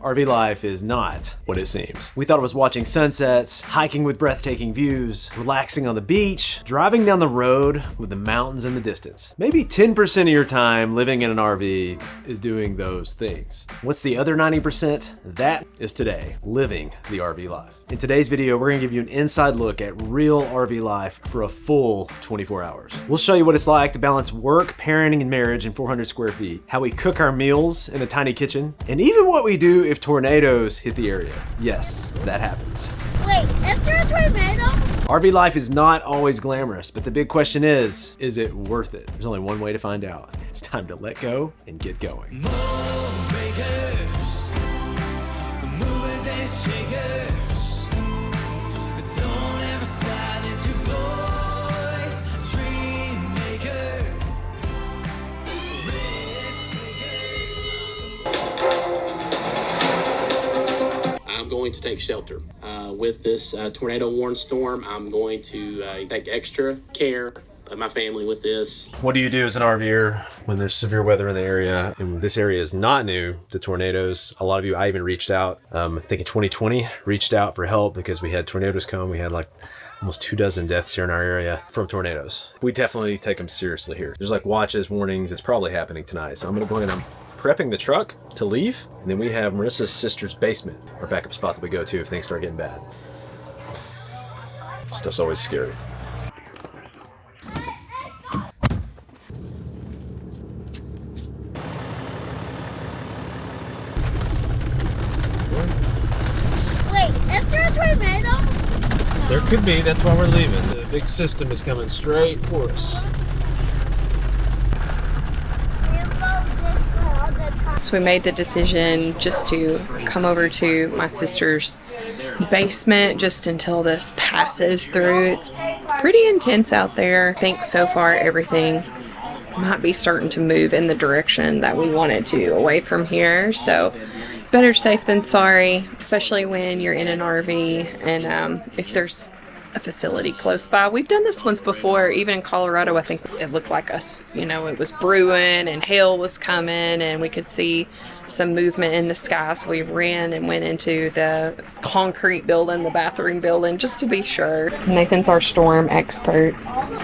RV life is not what it seems. We thought it was watching sunsets, hiking with breathtaking views, relaxing on the beach, driving down the road with the mountains in the distance. Maybe 10% of your time living in an RV is doing those things. What's the other 90%? That is today, living the RV life. In today's video, we're gonna give you an inside look at real RV life for a full 24 hours. We'll show you what it's like to balance work, parenting, and marriage in 400 square feet, how we cook our meals in a tiny kitchen, and even what we do if tornadoes hit the area. Yes, that happens. Wait, is there a tornado? RV life is not always glamorous, but the big question is it worth it? There's only one way to find out. It's time to let go and get going. Breakers, movers and shakers. Don't ever silence your voice. Dream makers, risk takers. I'm going to take shelter. With this tornado warned storm, I'm going to take extra care of my family with this. What do you do as an RVer when there's severe weather in the area? And this area is not new to tornadoes. A lot of you, I even reached out, I think in 2020, reached out for help because we had tornadoes come. We had like almost 24 deaths here in our area from tornadoes. We definitely take them seriously here. There's like watches, warnings. It's probably happening tonight. So I'm gonna go ahead and I'm prepping the truck to leave. And then we have Marissa's sister's basement, our backup spot that we go to if things start getting bad. Stuff's always scary. Wait, is there a tornado? There could be, that's why we're leaving. The big system is coming straight for us. So we made the decision just to come over to my sister's basement just until this passes through. It's pretty intense out there. I think so far everything might be starting to move in the direction that we wanted to, away from here. So better safe than sorry, especially when you're in an RV and if there's a facility close by. We've done this once before, even in Colorado. I think it looked like us, you know, it was brewing and hail was coming and we could see some movement in the sky. So we ran and went into the concrete building, the bathroom building, just to be sure. Nathan's our storm expert.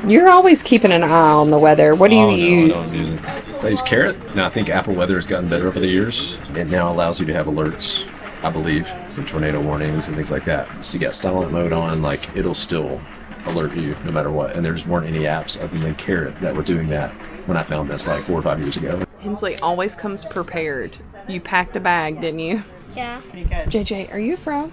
You're always keeping an eye on the weather. What do you use? I don't use it. So I use Carrot. Now I think Apple weather has gotten better over the years. It now allows you to have alerts, I believe, for tornado warnings and things like that. So you got silent mode on, like it'll still alert you no matter what. And there just weren't any apps other than Carrot that were doing that when I found this like 4 or 5 years ago. Hensley always comes prepared. You packed a bag, didn't you? Yeah. Pretty good. JJ, are you a frog?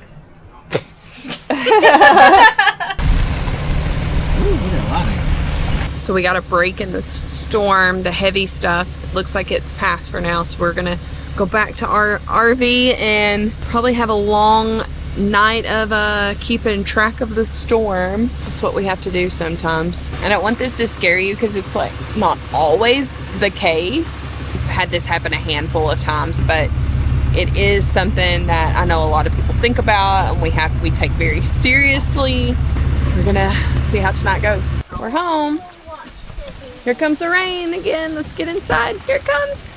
So we got a break in the storm, the heavy stuff. Looks like it's past for now, so we're gonna go back to our RV and probably have a long night of keeping track of the storm. That's what we have to do sometimes. I don't want this to scare you because it's like not always the case. We've had this happen a handful of times, but it is something that I know a lot of people think about and we take very seriously. We're gonna see how tonight goes. We're home. Here comes the rain again. Let's get inside. Here it comes.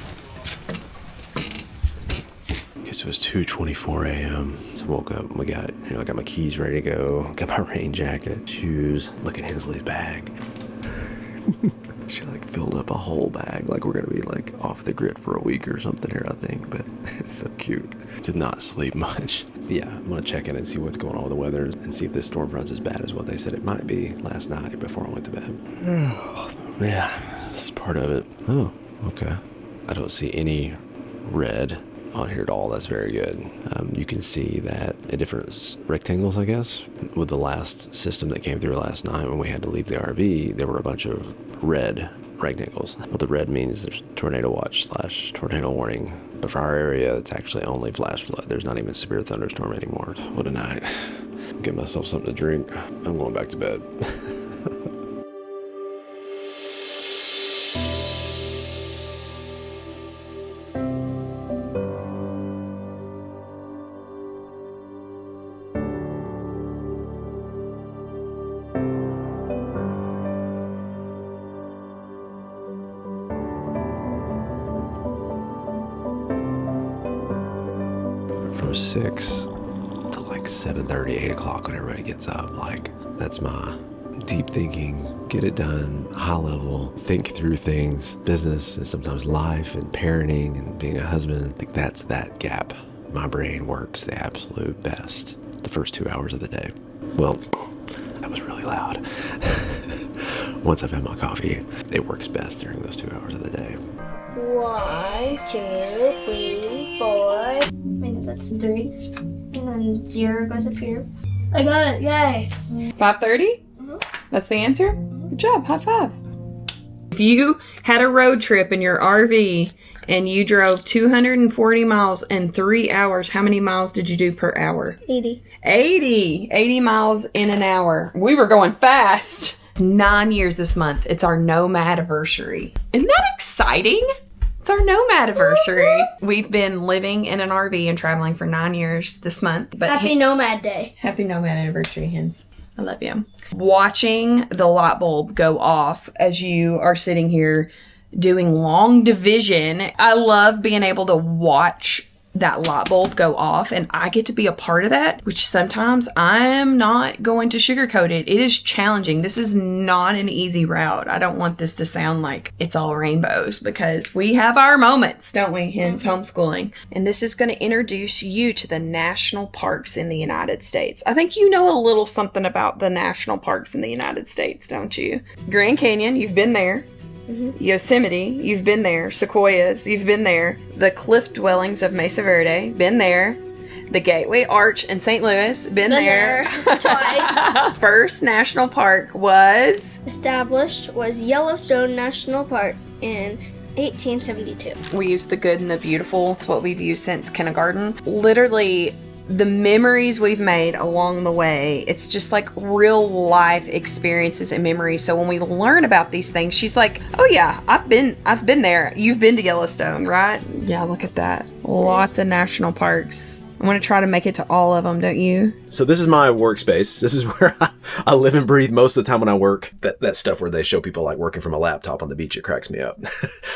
I guess it was 2:24 a.m. So I woke up, I got my keys ready to go, got my rain jacket, shoes. Look at Hensley's bag. She like filled up a whole bag, like we're gonna be like off the grid for a week or something here, I think, but it's so cute. Did not sleep much. Yeah, I'm gonna check in and see what's going on with the weather and see if this storm front's as bad as what they said it might be last night before I went to bed. Yeah, this is part of it. Oh, okay. I don't see any red on here at all. That's very good. You can see that in different rectangles, I guess. With the last system that came through last night when we had to leave the RV, there were a bunch of red rectangles. What the red means, there's tornado watch / tornado warning. But for our area, it's actually only flash flood. There's not even severe thunderstorm anymore. What a night. Get myself something to drink. I'm going back to bed. from 6 to like 7:30, 8 o'clock when everybody gets up. Like, that's my deep thinking, get it done, high level, think through things, business and sometimes life and parenting and being a husband. Like, that's that gap. My brain works the absolute best the first 2 hours of the day. Well, that was really loud. Once I've had my coffee, it works best during those 2 hours of the day. 1, 2, 3, 4. Wait, that's 3. And then 0 goes up here. I got it, yay. 5:30? That's the answer? Good job, high five. If you had a road trip in your RV and you drove 240 miles in 3 hours, how many miles did you do per hour? 80. 80 miles in an hour. We were going fast. 9 years this month. It's our nomad-iversary. Isn't that exciting? It's our nomad-iversary. We've been living in an RV and traveling for 9 years this month. But Happy Nomad Day. Happy nomad anniversary, hens. I love you. Watching the light bulb go off as you are sitting here doing long division. I love being able to watch that light bulb go off, and I get to be a part of that, which sometimes I'm not going to sugarcoat it. It is challenging. This is not an easy route. I don't want this to sound like it's all rainbows, because we have our moments, don't we, hence homeschooling. And this is going to introduce you to the national parks in the United States. I think you know a little something about the national parks in the United States, don't you? Grand Canyon, you've been there. Yosemite, you've been there. Sequoias, you've been there. The cliff dwellings of Mesa Verde, been there. The Gateway Arch in St. Louis, been there. Twice. First national park was Established was Yellowstone National Park in 1872. We use the good and the beautiful. It's what we've used since kindergarten. Literally, the memories we've made along the way, it's just like real life experiences and memories. So when we learn about these things, she's like, oh yeah, I've been there. You've been to Yellowstone, right? Yeah, look at that. Lots of national parks. I want to try to make it to all of them, don't you? So this is my workspace. This is where I live and breathe most of the time when I work. That stuff where they show people like working from a laptop on the beach, it cracks me up.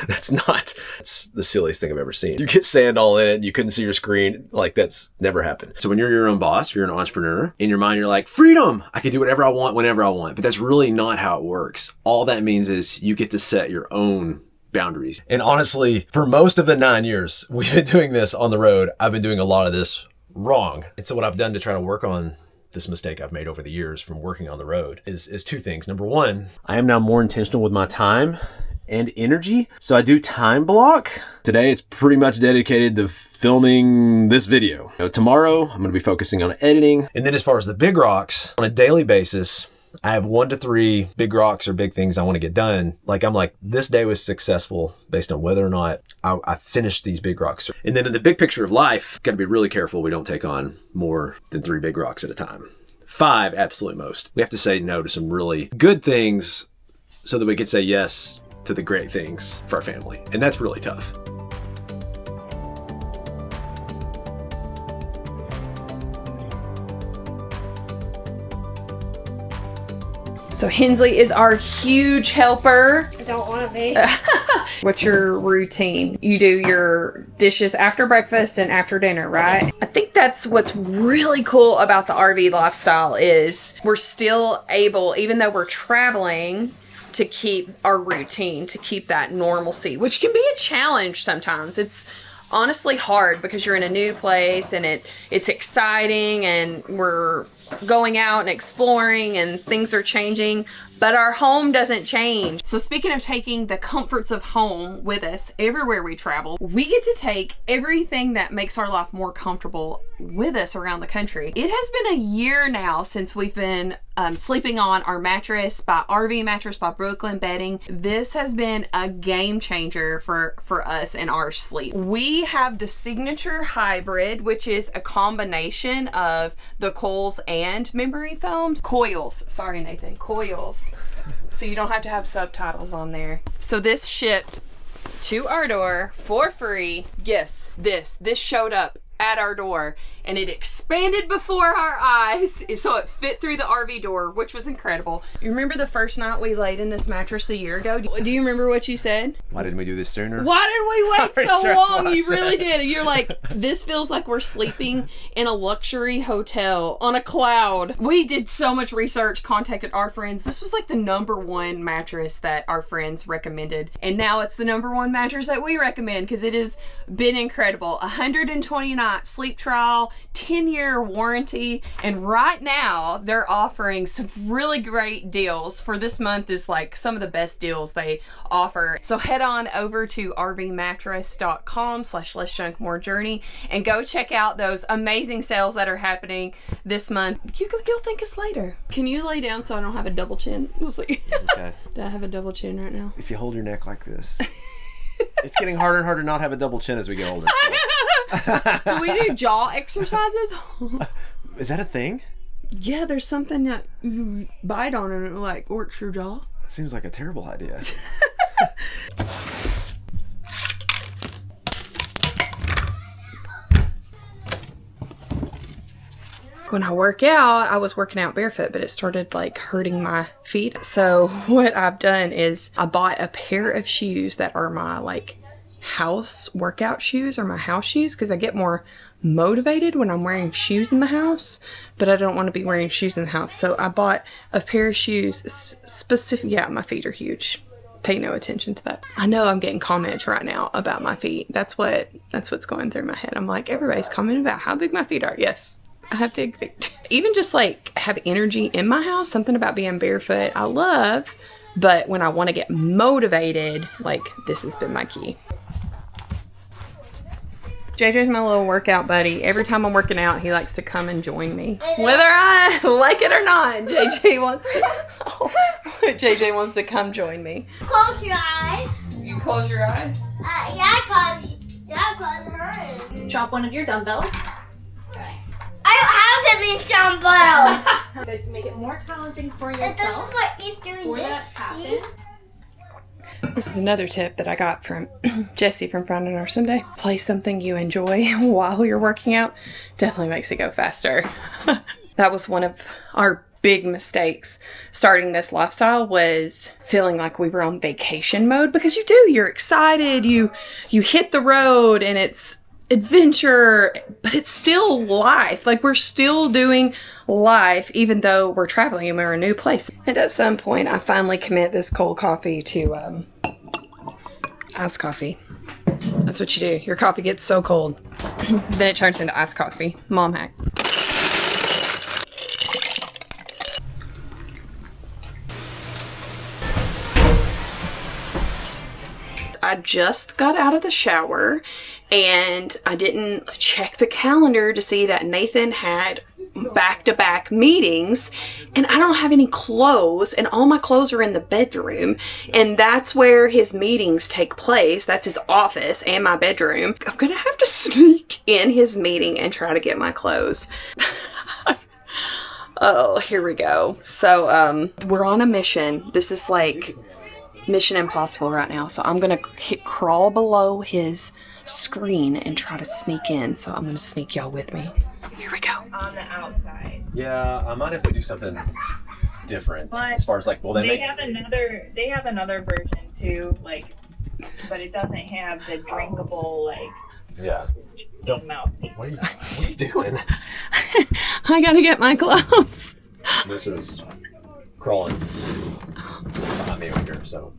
It's the silliest thing I've ever seen. You get sand all in it and you couldn't see your screen. Like, that's never happened. So when you're your own boss, you're an entrepreneur, in your mind you're like, freedom! I can do whatever I want, whenever I want. But that's really not how it works. All that means is you get to set your own boundaries. And honestly, for most of the 9 years we've been doing this on the road, I've been doing a lot of this wrong. And so what I've done to try to work on this mistake I've made over the years from working on the road is two things. Number one, I am now more intentional with my time and energy. So I do time block. Today it's pretty much dedicated to filming this video. Tomorrow I'm going to be focusing on editing. And then as far as the big rocks, on a daily basis, I have 1 to 3 big rocks or big things I want to get done. Like, I'm like, this day was successful based on whether or not I finished these big rocks. And then in the big picture of life, got to be really careful we don't take on more than 3 big rocks at a time. 5, absolute most. We have to say no to some really good things so that we can say yes to the great things for our family. And that's really tough. So Hensley is our huge helper. I don't want to be. What's your routine? You do your dishes after breakfast and after dinner, right? I think that's what's really cool about the RV lifestyle is we're still able, even though we're traveling, to keep our routine, to keep that normalcy, which can be a challenge sometimes. It's honestly hard because you're in a new place and it's exciting and we're going out and exploring and things are changing, but our home doesn't change. So speaking of taking the comforts of home with us everywhere we travel, we get to take everything that makes our life more comfortable with us around the country. It has been a year now since we've been sleeping on our mattress by RV Mattress by Brooklyn Bedding. This has been a game changer for us and our sleep. We have the Signature Hybrid, which is a combination of the coils and memory foams. Coils, sorry Nathan, coils. So you don't have to have subtitles on there. So this shipped to our door for free. Yes, this showed up at our door, and it expanded before our eyes so it fit through the RV door, which was incredible. You remember the first night we laid in this mattress a year ago? Do you remember what you said? Why didn't we do this sooner? Why did we wait Pretty so sure that's what long? I You said. really did. You're like, this feels like we're sleeping in a luxury hotel on a cloud. We did so much research, contacted our friends. This was like the #1 mattress that our friends recommended. And now it's the #1 mattress that we recommend because it has been incredible. 120 night sleep trial, 10-year warranty. And right now they're offering some really great deals. For this month is like some of the best deals they offer. So head on over to rvmattress.com/lessjunkmorejourney and go check out those amazing sales that are happening this month. You'll thank us later. Can you lay down so I don't have a double chin? Okay. Do I have a double chin right now? If you hold your neck like this. It's getting harder and harder to not have a double chin as we get older. Do we do jaw exercises? Is that a thing? Yeah, there's something that you bite on and it like works your jaw. Seems like a terrible idea. When I work out, I was working out barefoot, but it started like hurting my feet. So what I've done is I bought a pair of shoes that are my like house workout shoes or my house shoes because I get more motivated when I'm wearing shoes in the house, but I don't want to be wearing shoes in the house. So I bought a pair of shoes specific. Yeah, my feet are huge. Pay no attention to that. I know I'm getting comments right now about my feet. That's what's going through my head. I'm like, everybody's commenting about how big my feet are. Yes. I have big feet. Even just like have energy in my house, something about being barefoot I love, but when I want to get motivated, like this has been my key. JJ's my little workout buddy. Every time I'm working out, he likes to come and join me. Whether I like it or not, JJ wants to come join me. Close your eyes. You close your eyes? Yeah, close hers. Drop one of your dumbbells. I don't have any dumbbells. So to make it more challenging for This is yourself, what he's doing. for that See? happen, This is another tip that I got from Jesse from Friday Our Sunday. Play something you enjoy while you're working out. Definitely makes it go faster. That was one of our big mistakes starting this lifestyle, was feeling like we were on vacation mode, because you're excited, you hit the road and it's adventure, but it's still life. Like we're still doing life even though we're traveling and we're in a new place. And at some point I finally commit this cold coffee to iced coffee. That's what you do. Your coffee gets so cold then it turns into iced coffee. Mom hack. I just got out of the shower and I didn't check the calendar to see that Nathan had back-to-back meetings and I don't have any clothes, and all my clothes are in the bedroom, and that's where his meetings take place. That's his office and my bedroom. I'm gonna have to sneak in his meeting and try to get my clothes. Oh, here we go. So we're on a mission. This is like Mission Impossible right now. So I'm gonna crawl below his screen and try to sneak in. So I'm gonna sneak y'all with me. Here we go. on the outside. Yeah, I might have to do something different. But as far as like, they have another version too, like, but it doesn't have the drinkable like yeah. Don't. mouthpiece. What are you doing? I gotta get my clothes. This is crawling behind me over here, so.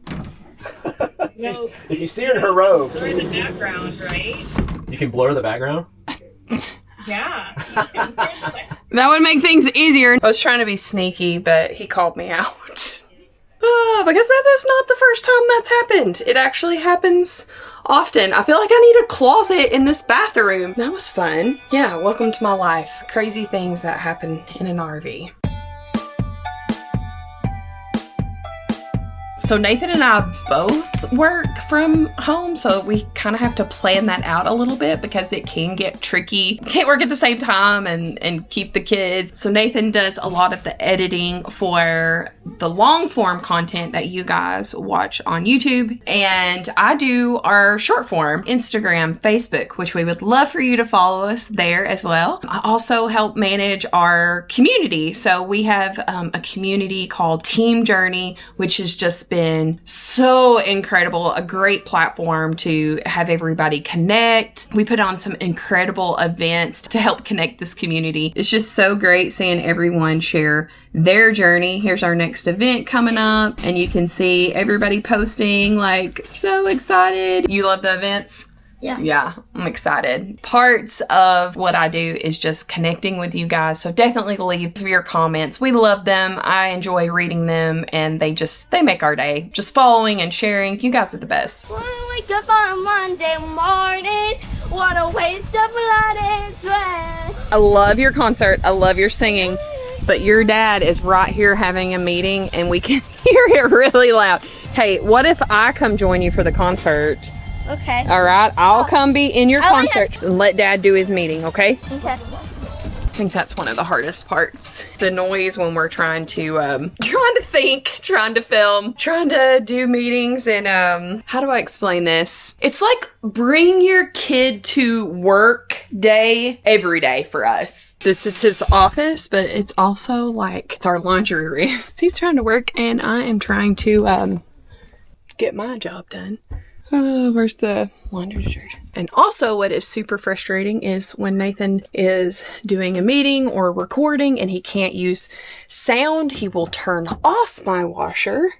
No, If you see her in her robe, blur the background, right? you can blur the background. Yeah. That would make things easier. I was trying to be sneaky, but he called me out. Because that is not the first time that's happened. It actually happens often. I feel like I need a closet in this bathroom. That was fun. Yeah, welcome to my life. Crazy things that So Nathan and I both work from home, so we kind of have to plan that out a little bit because it can get tricky. Can't work at the same time and keep the kids. So Nathan does a lot of the editing for the long form content that you guys watch on YouTube. And I do our short form, Instagram, Facebook, which we would love for you to follow us there as well. I also help manage our community. So we have a community called Team Journey, which has just been so incredible, a great platform to have everybody connect. We put on some incredible events to help connect this community. It's just so great seeing everyone share their journey. Here's our next event coming up, and you can see everybody posting like so excited. You love the events? Yeah, I'm excited. Parts of what I do is just connecting with you guys. So definitely leave your comments. We love them. I enjoy reading them, and they make our day. Just following and sharing. You guys are the best. When we wake up on a Monday morning, what a waste of blood and sweat. I love your concert. I love your singing. But your dad is right here having a meeting, and we can hear it really loud. Hey, what if I come join you for the concert? Okay. All right, I'll come be in your concert and let Dad do his meeting, okay? Okay. I think that's one of the hardest parts. The noise when we're trying to think, trying to film, trying to do meetings, and how do I explain this? It's like bring your kid to work day every day for us. This is his office, but it's also like it's our laundry room. He's trying to work, and I am trying to get my job done. Where's the laundry detergent? And also what is super frustrating is when Nathan is doing a meeting or recording and he can't use sound, he will turn off my washer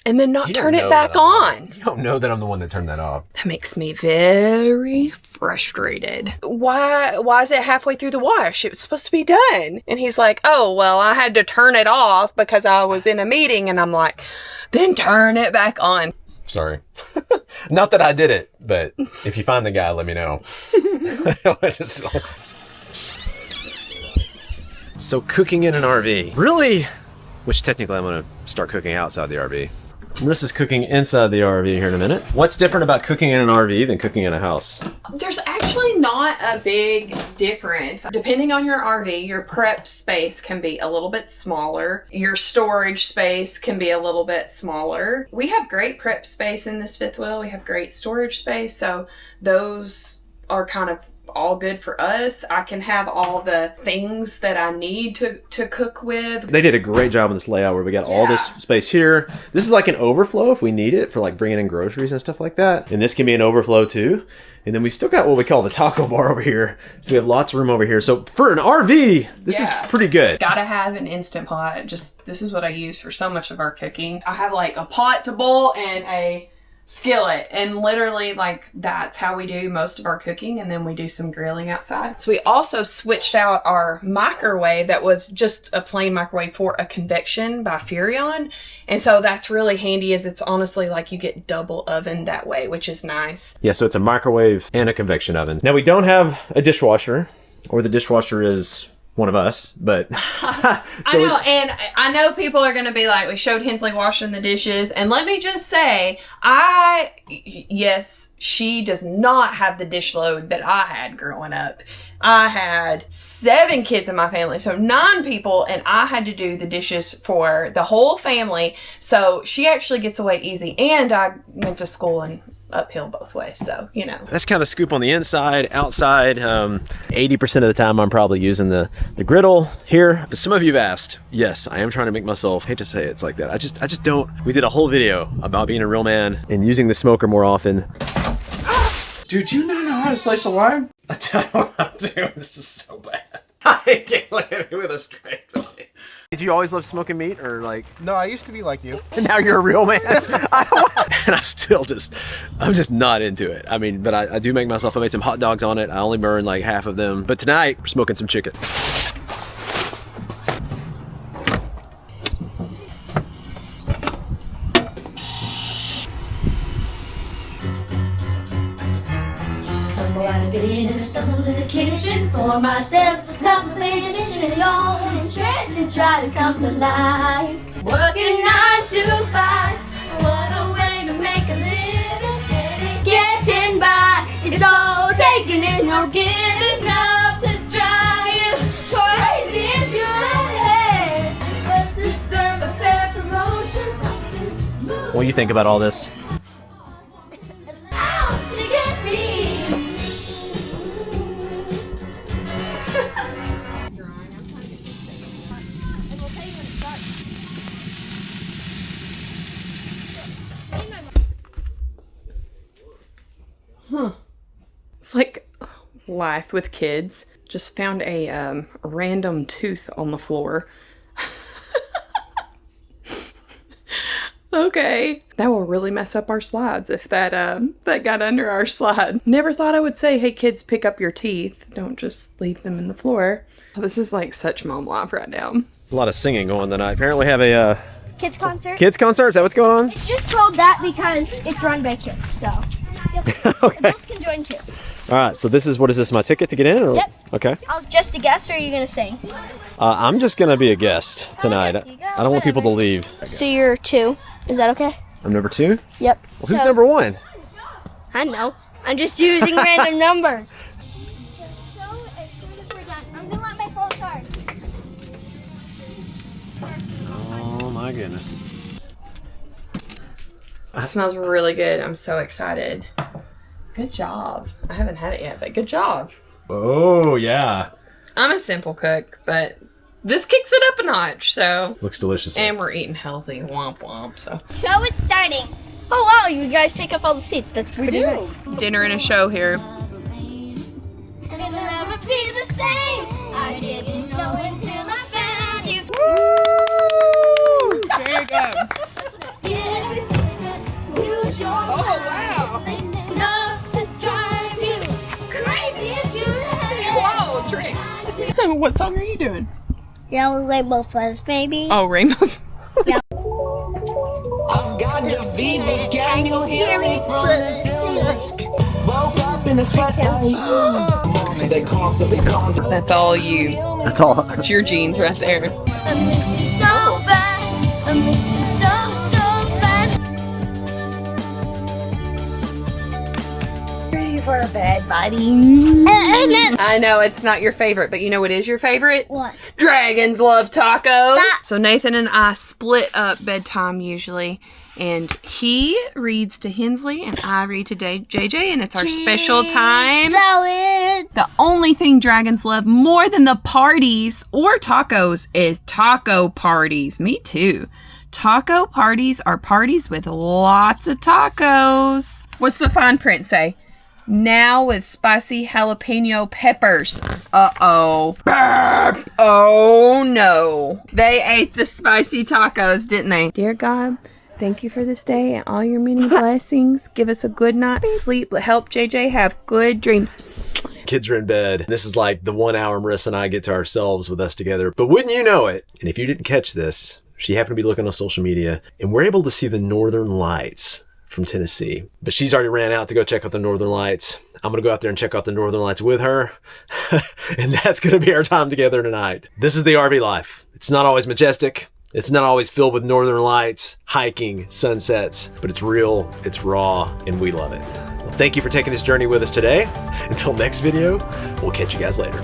and then not turn it back on. You don't know that I'm the one that turned that off. That makes me very frustrated. Why is it halfway through the wash? It was supposed to be done. And he's like, oh, well, I had to turn it off because I was in a meeting. And I'm like, then turn it back on. Sorry. Not that I did it, but if you find the guy, let me know. So cooking in an RV. Really? Which technically I'm going to start cooking outside the RV. Marissa's cooking inside the RV here in a minute. What's different about cooking in an RV than cooking in a house? There's actually not a big difference. Depending on your RV, your prep space can be a little bit smaller. Your storage space can be a little bit smaller. We have great prep space in this fifth wheel. We have great storage space. So those are kind of all good for us. I can have all the things that I need to cook with. They did a great job on this layout where we got all this space here. This is like an overflow if we need it for like bringing in groceries and stuff like that. And this can be an overflow too. And then we still got what we call the taco bar over here. So we have lots of room over here. So for an RV, this is pretty good. Gotta have an Instant Pot. This is what I use for so much of our cooking. I have like a pot to boil and a skillet, and literally like that's how we do most of our cooking, and then we do some grilling outside. So we also switched out our microwave that was just a plain microwave for a convection by Furrion, and so that's really handy as it's honestly like you get double oven that way, which is nice. Yeah, so it's a microwave and a convection oven. Now we don't have a dishwasher, or the dishwasher is one of us, but I know, and I know people are going to be like, we showed Hensley washing the dishes, and let me just say, yes, she does not have the dish load that I had growing up. I had 7 kids in my family, so 9 people, and I had to do the dishes for the whole family, so she actually gets away easy, and I went to school and uphill both ways, so you know. That's kind of the scoop on the inside. Outside, 80% of the time I'm probably using the griddle here. But some of you have asked, yes, I am trying to make myself, hate to say it's like that, I just don't. We did a whole video about being a real man and using the smoker more often. Dude, you not know how to slice a lime? I don't know what I'm doing. This is so bad. I can't look at me with a straight face. Did you always love smoking meat, or like? No, I used to be like you. And now you're a real man. And I'm just not into it. I mean, but I do make myself. I made some hot dogs on it. I only burned like half of them. But tonight we're smoking some chicken. I stumbled in the kitchen for myself, not my vision alone, and stretch and try to come to life. Working 9 to 5, make a living, getting by. It's all taking, it's no giving up to drive you crazy if you let it. But deserve a fair promotion. What do you think about all this? Out to get me. It's like life with kids. Just found a random tooth on the floor. Okay. That will really mess up our slides if that got under our slide. Never thought I would say, hey kids, pick up your teeth. Don't just leave them in the floor. This is like such mom life right now. A lot of singing going tonight. Apparently have a Kids concert. kids concert. Is that what's going on? It's just called that because it's run by kids, so. Yep. Okay. Adults can join too. All right. So this is, what is this? My ticket to get in? Or? Yep. Okay. I'll just a guess, or are you gonna sing? I'm just gonna be a guest tonight. Okay, you go, I don't want people to leave. So you're 2. Is that okay? I'm number 2. Well, Yep. who's number 1? I know. I'm just using random numbers. So as soon as we're done, I'm gonna let my phone charge. Oh my goodness. It smells really good. I'm so excited. Good job. I haven't had it yet, but good job. Oh yeah. I'm a simple cook, but this kicks it up a notch, so. Looks delicious. And we're eating healthy. Womp womp, so. Show is starting. Oh wow, you guys take up all the seats. That's pretty nice. Dinner and a show here. It'll never be the same. I didn't know until I found you. Woo! Very good. Use your wow. enough to drive you crazy if you let it. Whoa, tricks. What song are you doing? Yellow Rainbow Fuzz, baby. Oh, Rainbow. I've got the fever, can you hear me from the ceiling? Woke up in the spotlight. They constantly call me. That's all you. That's all. It's your jeans right there. I missed you so bad. I missed you so bad. Ready for bed, buddy. I know it's not your favorite, but you know what is your favorite? What? Dragons love tacos. That- So Nathan and I split up bedtime usually, and he reads to Hensley and I read to JJ, and it's our special time. So it. The only thing dragons love more than the parties or tacos is taco parties. Me too. Taco parties are parties with lots of tacos. What's the fine print say? Now with spicy jalapeno peppers. Uh-oh. Burp. Oh no. They ate the spicy tacos, didn't they? Dear God, thank you for this day and all your many blessings. Give us a good night's sleep. Help JJ have good dreams. Kids are in bed. This is like the 1 hour Marissa and I get to ourselves with us together. But wouldn't you know it? And if you didn't catch this, she happened to be looking on social media and we're able to see the Northern Lights from Tennessee. But she's already ran out to go check out the Northern Lights. I'm going to go out there and check out the Northern Lights with her. And that's going to be our time together tonight. This is the RV life. It's not always majestic. It's not always filled with Northern Lights, hiking, sunsets, but it's real, it's raw, and we love it. Well, thank you for taking this journey with us today. Until next video, we'll catch you guys later.